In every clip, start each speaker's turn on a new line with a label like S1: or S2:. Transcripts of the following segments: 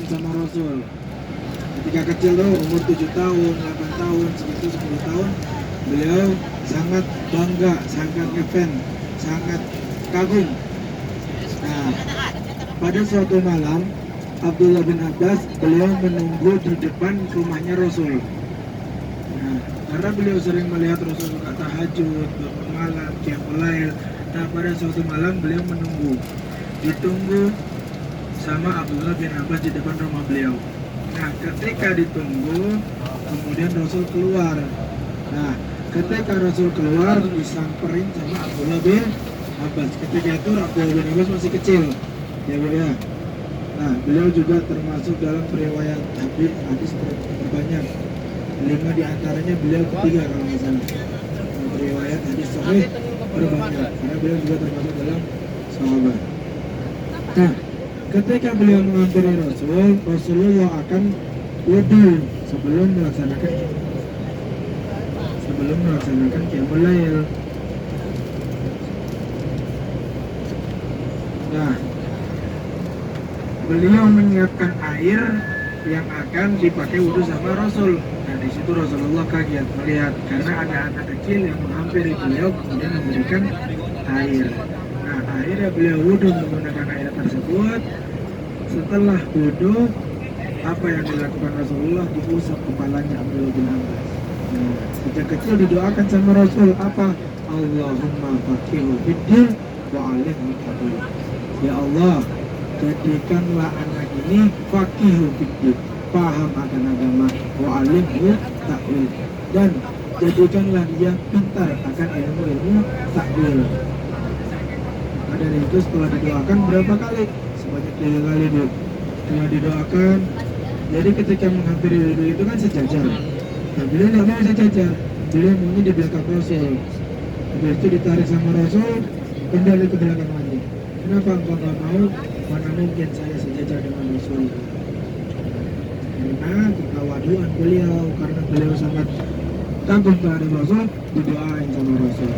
S1: sama Rasul. Ketika kecil tuh umur 7 tahun, 8 tahun, segitu 10 tahun, beliau sangat bangga, sangat ngefans, sangat kagum. Nah, pada suatu malam Abdullah bin Abbas beliau menunggu di depan rumahnya Rasul. Nah, karena beliau sering melihat Rasul suka tahajud, bangun malam, qiyamul lail. Nah, pada suatu malam beliau menunggu, ditunggu sama Abdullah bin Abbas di depan rumah beliau. Nah, ketika ditunggu, kemudian Rasul keluar. Nah, ketika Rasul keluar, disamperin sama Abdullah bin Abbas. Ketika itu Abdullah bin Abbas masih kecil, ya Bu ya. Nah, beliau juga termasuk dalam periwayat hadis terbanyak. 5 diantaranya beliau ketiga kalau nggak salah. Periwayat hadis sahih terbanyak, karena beliau juga termasuk dalam sahabat. Nah, ketika beliau menghampiri Rasulullah akan wudhu sebelum melaksanakan qiyamul lail. Nah, beliau menyiapkan air yang akan dipakai wudhu sama Rasul. Nah, di situ Rasulullah kaget melihat karena ada anak kecil yang menghampiri beliau kemudian memberikan air. Nah, akhirnya beliau wudhu menggunakan air tersebut. Setelah wudhu, apa yang dilakukan Rasulullah, diusap kepalanya Abdullah bin Abbas. Nah, sejak kecil didoakan sama Rasul apa? Allahumma faqihu fiddin wa alimhu ta'wil. Ya Allah, jadikanlah anak ini faqihu fiddin, paham akan agama, wa alimhu ta'wil, dan jadikanlah dia pintar akan ilmu-ilmu ta'wil. Dan itu setelah didoakan berapa kali? Sebanyak 3 kali Bu. Setelah didoakan, jadi ketika menghampiri wudhu itu kan sejajar. Nah, beliau nggak mau sejajar, beliau maunya di belakang Rasul. Habis itu ditarik sama Rasul, kembali ke belakang lagi. Kenapa engkau nggak mau? Mana mungkin saya sejajar dengan Rasul? Karena kekawaduan beliau, karena beliau sangat kagum terhadap Rasul, didoain sama Rasul.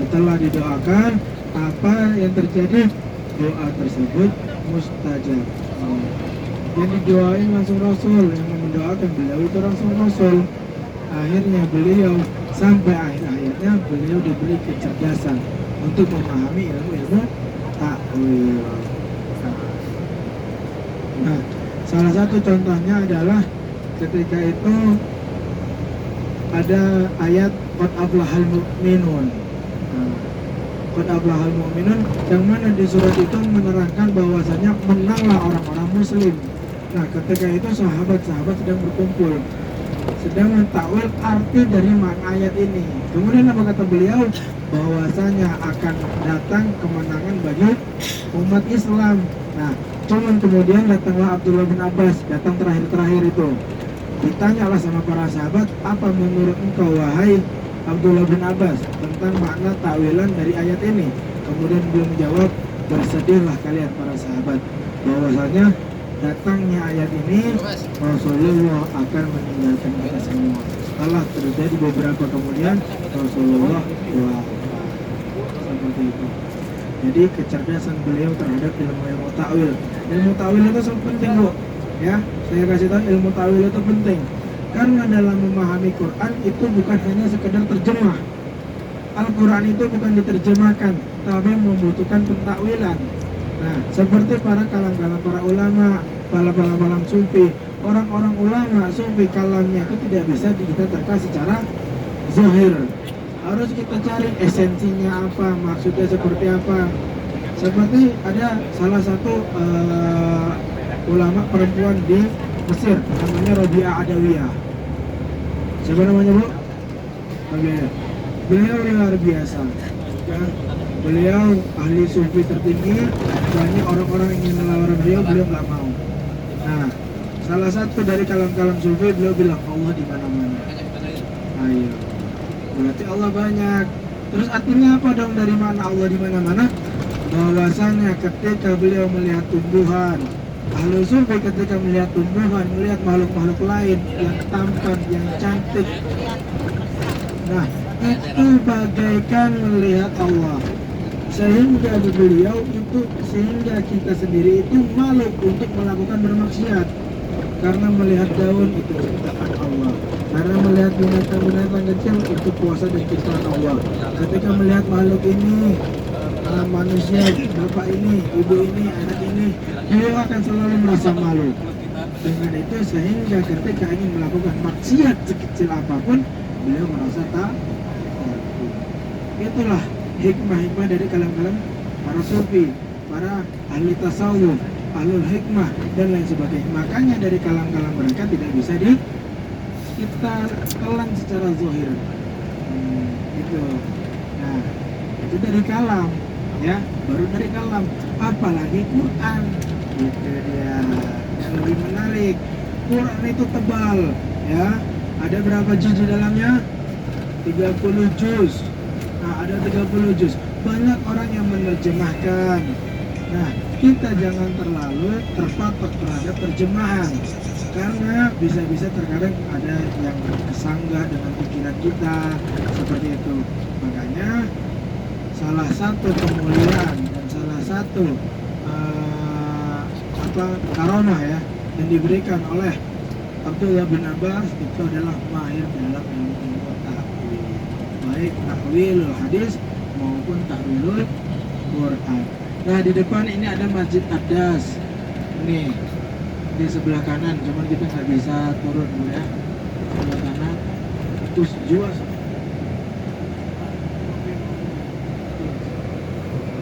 S1: Setelah didoakan, apa yang terjadi? Doa tersebut mustajab. Yang didoain langsung Rasul, yang mendoakan beliau itu langsung Rasul. Akhirnya beliau sampai akhir hayatnya beliau diberi kecerdasan untuk memahami ilmu-ilmu ta'wil. Nah, salah satu contohnya adalah ketika itu ada ayat qad aflahal mu'minun. Qad aflahal mu'minun yang mana di surat itu menerangkan bahwasanya menanglah orang-orang muslim. Nah, ketika itu sahabat-sahabat sedang berkumpul, sedang mentakwil arti dari makna ayat ini. Kemudian apa kata beliau? Bahwasanya akan datang kemenangan bagi umat Islam. Nah, cuman kemudian datanglah Abdullah bin Abbas, datang terakhir-terakhir itu. Ditanyalah sama para sahabat, apa menurut engkau wahai Abdullah bin Abbas tentang makna takwilan dari ayat ini? Kemudian beliau menjawab, bersedihlah kalian para sahabat, bahwasanya datangnya ayat ini Rasulullah akan meninggalkan kita semua. Setelah terjadi beberapa kemudian Rasulullah wafat. Seperti itu. Jadi kecerdasan beliau terhadap ilmu ta'wil. Ilmu ta'wil itu sangat penting Bu. Ya, saya kasih tahu ilmu ta'wil itu penting. Karena dalam memahami Quran itu bukan hanya sekedar terjemah. Al-Quran itu bukan diterjemahkan, tapi membutuhkan pentakwilan. Nah, seperti para kalam-kalam para ulama, para sufi, orang-orang ulama sufi kalamnya itu tidak bisa kita terka secara zahir. Harus kita cari esensinya apa, maksudnya seperti apa. Seperti ada salah satu ulama perempuan di Mesir, namanya Rabi'ah Adawiyah. Siapa namanya Bu? Rabi'ah. Beliau luar biasa. Ya. Beliau ahli sufi tertinggi, banyak orang-orang ingin melawan beliau nggak mau. Nah, salah satu dari kalam-kalam sufi beliau bilang Allah di mana-mana. Ayo, berarti Allah banyak. Terus artinya apa dong dari mana Allah di mana-mana? Bahwasanya ketika beliau melihat tumbuhan, ahli sufi ketika melihat tumbuhan, melihat makhluk-makhluk lain yang tampan, yang cantik, nah itu bagaikan melihat Allah. Sehingga beliau itu, sehingga kita sendiri itu malu untuk melakukan bermaksiat. Karena melihat daun itu ciptaan Allah. Karena melihat binatang-binatang kecil itu kuasa dan ciptaan Allah. Ketika melihat makhluk ini, manusia, bapak ini, ibu ini, anak ini, beliau akan selalu merasa malu. Dengan itu sehingga ketika ingin melakukan maksiat sekecil apapun, beliau merasa tak. Itulah hikmah-hikmah dari kalam-kalam para sufi, para ahli tasawuf, ahlul hikmah dan lain sebagainya. Makanya dari kalam-kalam mereka tidak bisa kita telan secara zahir. Itu. Nah, itu dari kalam, ya, baru dari kalam. Apalagi Quran, itu dia yang lebih menarik. Quran itu tebal, ya. Ada berapa juz di dalamnya? 30 juz. Nah, ada 30 juz. Banyak orang yang menerjemahkan. Nah, kita jangan terlalu terpatok terhadap terjemahan, karena bisa-bisa terkadang ada yang tersanggah dengan pikiran kita seperti itu. Makanya salah satu kemuliaan dan salah satu karamah ya yang diberikan oleh Abdullah bin Abbas itu adalah mahir dalam ilmu takwil, baik takwilul hadis maupun takwilul Quran. Nah, di depan ini ada Masjid Adas. Nih, di sebelah kanan, cuman kita nggak bisa turun dulu ya. Sebelah kanan, terus jual.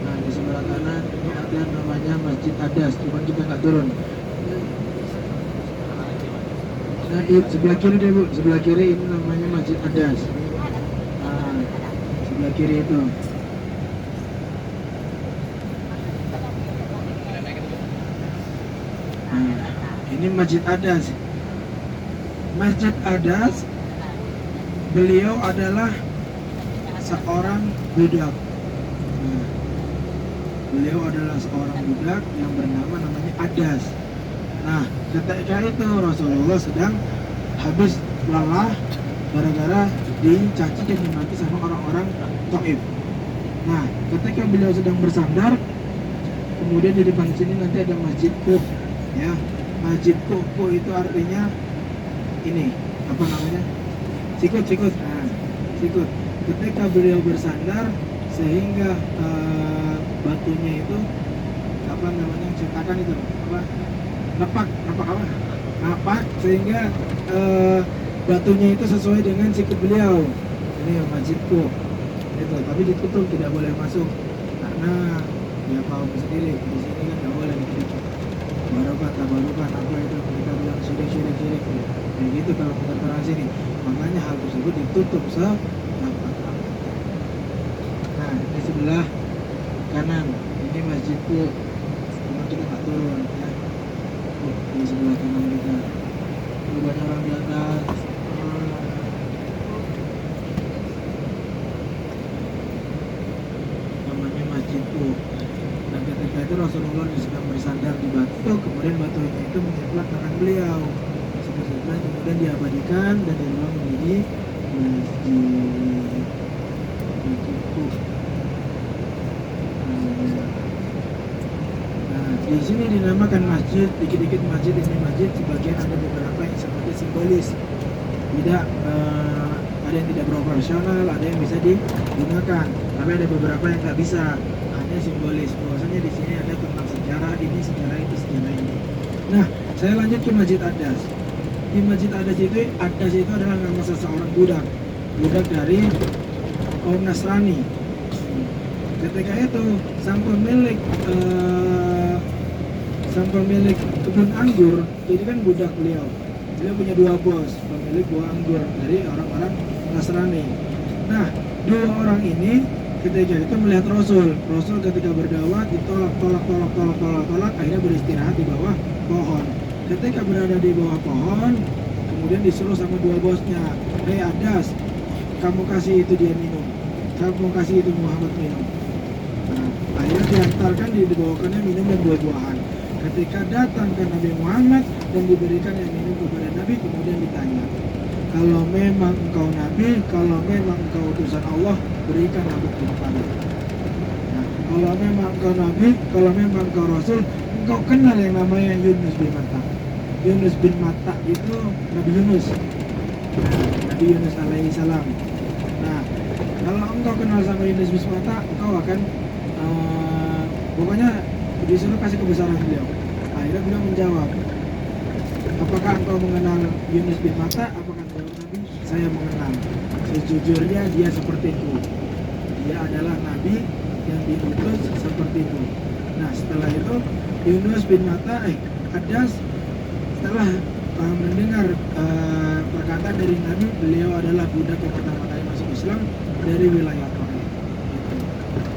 S1: Nah, di sebelah kanan ini ada namanya Masjid Adas, cuman kita nggak turun. Nah, di sebelah kiri deh Bu, sebelah kiri ini namanya Masjid Adas. Nah, sebelah kiri itu. Ini Masjid Adas. Masjid Adas, beliau adalah seorang budak. Beliau adalah seorang budak yang namanya Adas. Nah, ketika itu Rasulullah sedang habis lelah gara-gara dicaci dan dimaki sama orang-orang Taif. Nah, ketika beliau sedang bersandar, kemudian di depan sini nanti ada Masjid Kuh, ya. Masjid Kuh itu artinya ini, apa namanya? Sikut. Nah, sikut. Ketika beliau bersandar sehingga batunya itu apa namanya? Cetakan itu apa? Napak sehingga batunya itu sesuai dengan sikut beliau. Ini Masjid Kuh. Itu, tapi ditutup, tidak boleh masuk karena ya kaum sendiri di sini kan nggak boleh gitu. Tabarukan apa itu kita bilang syirik kayak gitu kalau kita orang sini. Makanya hal tersebut ditutup Nah, di sebelah kanan ini masjidku, cuma kita nggak turun ya. Di sebelah kanan kita banyak orang di atas. Namanya masjidku. Dan ketika itu Rasulullah sedang bersandar di batu, kemudian batu itu menyemplat tangan beliau. Kemudian diabadikan dan diulang menjadi masjid. Nah, di sini dinamakan masjid, dikit-dikit masjid, ini masjid, sebagian ada beberapa yang seperti simbolis. Tidak ada yang tidak proporsional, ada yang bisa digunakan, tapi ada beberapa yang nggak bisa. Simbolis bahwasanya di sini ada tentang sejarah ini, sejarah itu, sejarah ini. Nah, saya lanjut ke Masjid Adas. Di Masjid Adas itu adalah nama seseorang budak dari kaum Nasrani. Ketika itu sang pemilik kebun anggur ini kan budak beliau punya dua bos, pemilik buah anggur dari orang-orang Nasrani. Nah, dua orang ini ketika itu melihat Rasul ketika berdakwah ditolak, akhirnya beristirahat di bawah pohon. Ketika berada di bawah pohon, kemudian disuruh sama dua bosnya, "Hei Adas, kamu kasih itu dia minum, kamu kasih itu Muhammad minum." Nah, akhirnya diantarkan, dibawakannya minum dan buah-buahan. Ketika datang ke Nabi Muhammad dan diberikan yang minum kepada Nabi, kemudian ditanya, "Kalau memang engkau Nabi, kalau memang engkau utusan Allah, berikanlah bukti kepada." Nah, kalau memang engkau Nabi, kalau memang engkau Rasul, engkau kenal yang namanya Yunus bin Matta. Yunus bin Matta itu Nabi Yunus. Nah, Nabi Yunus alaihi salam. Nah, kalau engkau kenal sama Yunus bin Matta, engkau akan pokoknya disuruh kasih kebesaran beliau. Akhirnya beliau menjawab, apakah engkau mengenal Yunus bin Matta? Apakah jawab Nabi, saya mengenal. Sejujurnya dia seperti itu. Dia adalah Nabi yang diutus seperti itu. Nah, setelah itu Yunus bin Matta setelah mendengar perkataan dari Nabi, beliau adalah budak yang pertama kali masuk Islam dari wilayah